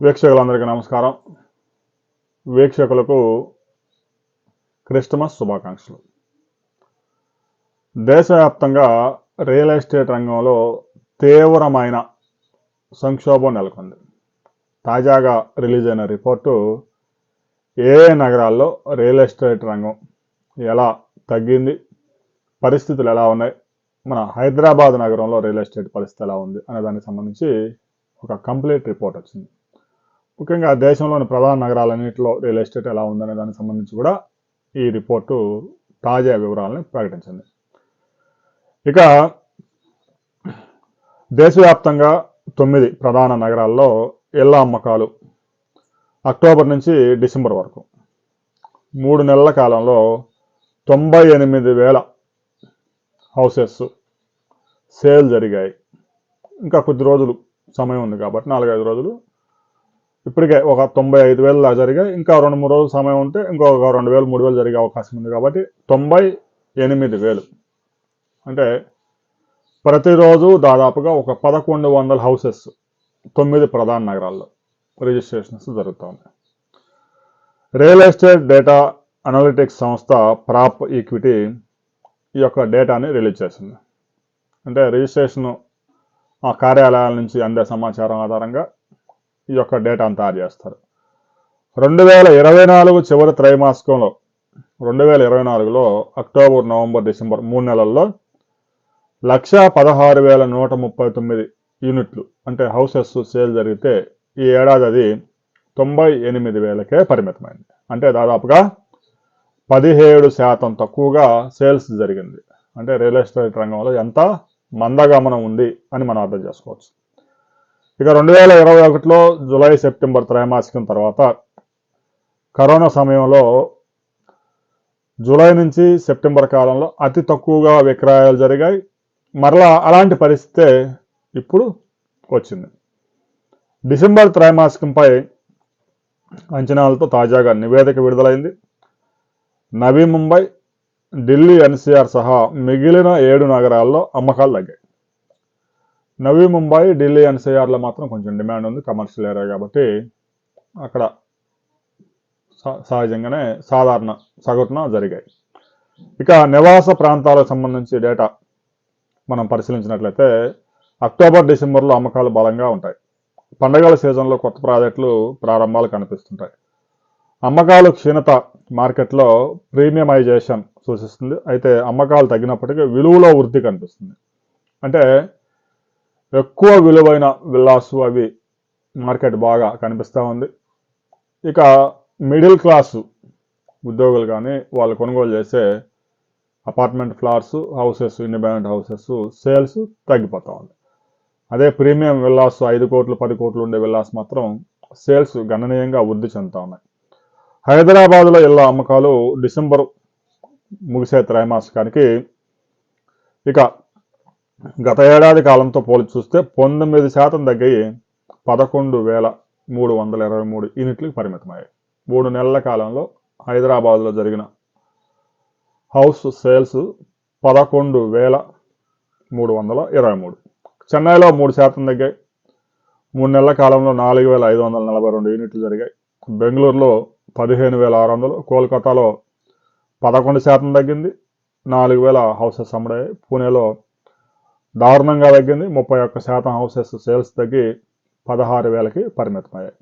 వీక్షకులందరికీ నమస్కారం. వీక్షకులకు క్రిస్టమస్ శుభాకాంక్షలు. దేశవ్యాప్తంగా రియల్ ఎస్టేట్ రంగంలో తీవ్రమైన సంక్షోభం నెలకొంది. తాజాగా రిలీజ్ అయిన రిపోర్టు ఏ నగరాల్లో రియల్ ఎస్టేట్ రంగం ఎలా తగ్గింది, పరిస్థితులు ఎలా ఉన్నాయి, మన హైదరాబాద్ నగరంలో రియల్ ఎస్టేట్ పరిస్థితి ఎలా ఉంది అనే దానికి సంబంధించి ఒక కంప్లీట్ రిపోర్ట్ వచ్చింది. ముఖ్యంగా దేశంలోని ప్రధాన నగరాలన్నింటిలో రియల్ ఎస్టేట్ ఎలా ఉందనే దానికి సంబంధించి కూడా ఈ రిపోర్టు తాజా వివరాలను ప్రకటించింది. ఇక దేశవ్యాప్తంగా 9 ప్రధాన నగరాల్లో ఇళ్ల అమ్మకాలు అక్టోబర్ నుంచి డిసెంబర్ వరకు 3 నెలల కాలంలో 98,000 హౌసెస్ సేల్ జరిగాయి. ఇంకా కొద్ది రోజులు సమయం ఉంది కాబట్టి 4-5 రోజులు, ఇప్పటికే ఒక 95,000 జరిగాయి. ఇంకా 2-3 రోజులు సమయం ఉంటే ఇంకొక 2,000-3,000 జరిగే అవకాశం ఉంది కాబట్టి 98,000 అంటే ప్రతిరోజు దాదాపుగా ఒక 1,100 హౌసెస్ 9 ప్రధాన నగరాల్లో రిజిస్ట్రేషన్స్ జరుగుతూ ఉన్నాయి. రియల్ ఎస్టేట్ డేటా అనలిటిక్స్ సంస్థ ప్రాప్ ఈక్విటీ ఈ యొక్క డేటాని రిలీజ్ చేసింది. అంటే రిజిస్ట్రేషన్ ఆ కార్యాలయాల నుంచి అందే సమాచారం ఆధారంగా ఈ యొక్క డేటాను తయారు చేస్తారు. 2024 చివరి త్రైమాసికంలో 2024లో అక్టోబర్, నవంబర్, డిసెంబర్ 3 నెలల్లో 116,139 యూనిట్లు అంటే హౌసెస్ సేల్ జరిగితే ఈ ఏడాది అది 98,000కే పరిమితమైంది. అంటే దాదాపుగా 17% తక్కువగా సేల్స్ జరిగింది. అంటే రియల్ ఎస్టేట్ రంగంలో ఎంత మందగమనం ఉంది అని మనం అర్థం చేసుకోవచ్చు. ఇక 2021లో జూలై, సెప్టెంబర్ త్రైమాసికం తర్వాత కరోనా సమయంలో జూలై నుంచి సెప్టెంబర్ కాలంలో అతి తక్కువగా విక్రయాలు జరిగాయి. మరలా అలాంటి పరిస్థితే ఇప్పుడు వచ్చింది. డిసెంబర్ త్రైమాసికంపై అంచనాలతో తాజాగా నివేదిక విడుదలైంది. నవీ ముంబై, ఢిల్లీ ఎన్సీఆర్ సహా మిగిలిన 7 నగరాల్లో అమ్మకాలు తగ్గాయి. నవీ ముంబై, ఢిల్లీ ఎన్సీఆర్లో మాత్రం కొంచెం డిమాండ్ ఉంది, కమర్షియల్ ఏరియా కాబట్టి అక్కడ సహజంగానే సగటున జరిగాయి. ఇక నివాస ప్రాంతాలకు సంబంధించి డేటా మనం పరిశీలించినట్లయితే అక్టోబర్, డిసెంబర్లో అమ్మకాలు బలంగా ఉంటాయి. పండగల సీజన్లో కొత్త ప్రాజెక్టులు ప్రారంభాలు కనిపిస్తుంటాయి. అమ్మకాలు క్షీణత మార్కెట్లో ప్రీమియమైజేషన్ సూచిస్తుంది. అయితే అమ్మకాలు తగ్గినప్పటికీ విలువలో వృద్ధి కనిపిస్తుంది. అంటే ఎక్కువ విలువైన విల్లాసు అవి మార్కెట్ బాగా కనిపిస్తూ ఉంది. ఇక మిడిల్ క్లాసు ఉద్యోగులు కానీ వాళ్ళు కొనుగోలు చేసే apartment flats, houses, independent houses sales తగ్గిపోతూ ఉంది. అదే ప్రీమియం విల్లాస్ 5 కోట్లు 10 కోట్లు ఉండే విల్లాస్ మాత్రం సేల్స్ గణనీయంగా వృద్ధి చెందుతూ ఉన్నాయి. హైదరాబాద్లో ఇళ్ల అమ్మకాలు డిసెంబర్ ముగిసే త్రైమాసికానికి ఇక గత ఏడాది కాలంతో పోల్చి చూస్తే 19% తగ్గి 11,323 యూనిట్లకు పరిమితమయ్యాయి. 3 నెలల కాలంలో హైదరాబాద్లో జరిగిన హౌస్ సేల్స్ 11,323. చెన్నైలో 3% తగ్గాయి. 3 నెలల కాలంలో 4,542 యూనిట్లు జరిగాయి. బెంగళూరులో 15,600, కోల్కతాలో 11% తగ్గింది, 4,000 హౌసెస్ అమ్ముడాయి. పూణేలో దారుణంగా తగ్గింది, 31% హౌసెస్ సేల్స్ తగ్గి 16,000కి పరిమితమయ్యాయి.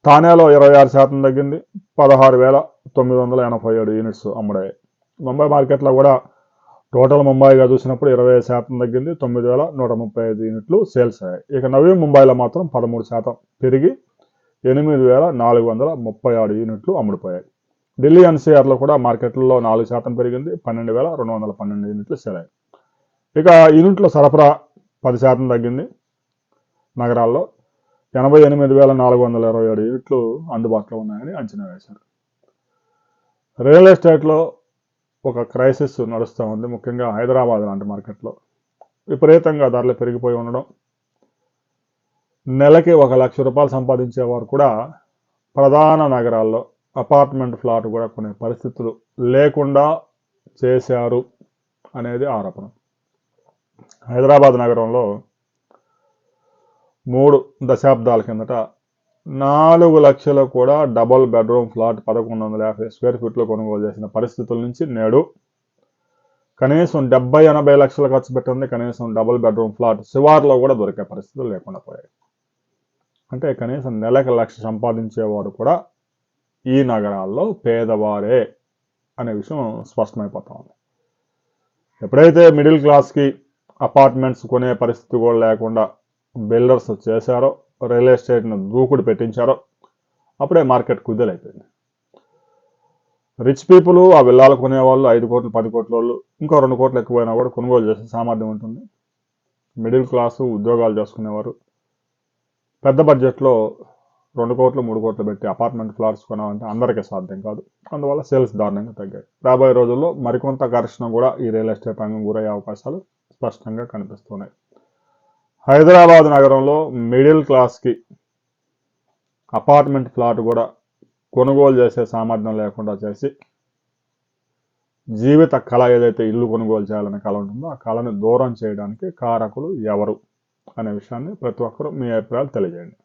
థానేలో 26% తగ్గింది, 16,987 యూనిట్స్ అమ్ముడాయి. ముంబై మార్కెట్లో కూడా టోటల్ ముంబైగా చూసినప్పుడు 25% తగ్గింది, 9,135 యూనిట్లు సేల్స్ అయ్యాయి. ఇక నవీ ముంబైలో మాత్రం 13% పెరిగి 8,436 యూనిట్లు అమ్ముడుపోయాయి. ఢిల్లీ ఎన్సీఆర్లో కూడా మార్కెట్లో 4% పెరిగింది, 12,212 యూనిట్లు సేల్ అయ్యాయి. ఇక యూనిట్ల సరఫరా 10% తగ్గింది. నగరాల్లో 88,427 యూనిట్లు అందుబాటులో ఉన్నాయని అంచనా వేశారు. రియల్ ఎస్టేట్లో ఒక క్రైసిస్ నడుస్తూ ఉంది. ముఖ్యంగా హైదరాబాద్ లాంటి మార్కెట్లో విపరీతంగా ధరలు పెరిగిపోయి ఉండడం, నెలకి 1,00,000 రూపాయలు సంపాదించేవారు కూడా ప్రధాన నగరాల్లో అపార్ట్మెంట్ ఫ్లాట్ కూడా కొనే పరిస్థితులు లేకుండా చేశారు అనేది ఆరోపణ. హైదరాబాద్ నగరంలో 3 దశాబ్దాల కిందట 4 లక్షలు కూడా డబుల్ బెడ్రూమ్ ఫ్లాట్ 1150 స్క్వేర్ ఫీట్లో కొనుగోలు చేసిన పరిస్థితుల నుంచి నేడు కనీసం 70-80 లక్షలు ఖర్చు పెట్టింది కనీసం డబుల్ బెడ్రూమ్ ఫ్లాట్ శివార్లో కూడా దొరికే పరిస్థితులు లేకుండా పోయాయి. అంటే కనీసం నెలకు 1 లక్ష సంపాదించేవాడు కూడా ఈ నగరాల్లో పేదవారే అనే విషయం స్పష్టమైపోతా ఉంది. ఎప్పుడైతే మిడిల్ క్లాస్కి అపార్ట్మెంట్స్ కొనే పరిస్థితి కూడా లేకుండా బిల్డర్స్ చేశారో, రియల్ ఎస్టేట్ను దూకుడు పెట్టించారో అప్పుడే మార్కెట్ కుదేలైపోయింది. రిచ్ పీపుల్ ఆ విల్లాలు కొనేవాళ్ళు 5 కోట్లు 10 కోట్ల వాళ్ళు ఇంకో 2 కోట్లు ఎక్కువైనా కూడా కొనుగోలు చేసే సామర్థ్యం ఉంటుంది. మిడిల్ క్లాసు ఉద్యోగాలు చేసుకునేవారు పెద్ద బడ్జెట్లో 2 కోట్లు 3 కోట్లు పెట్టి అపార్ట్మెంట్ ఫ్లాట్స్ కొనాలంటే అందరికీ సాధ్యం కాదు. అందువల్ల సేల్స్ దారుణంగా తగ్గాయి. రాబోయే రోజుల్లో మరికొంత ఘర్షణ కూడా ఈ రియల్ ఎస్టేట్ రంగం గురయ్యే అవకాశాలు స్పష్టంగా కనిపిస్తున్నాయి. హైదరాబాద్ నగరంలో మిడిల్ క్లాస్కి అపార్ట్మెంట్ ఫ్లాట్ కూడా కొనుగోలు చేసే సామర్థ్యం లేకుండా చేసి జీవిత కళ ఏదైతే ఇల్లు కొనుగోలు చేయాలనే కళ ఉంటుందో ఆ కళను దూరం చేయడానికి కారకులు ఎవరు అనే విషయాన్ని ప్రతి ఒక్కరూ మీ అభిప్రాయాలు తెలియజేయండి.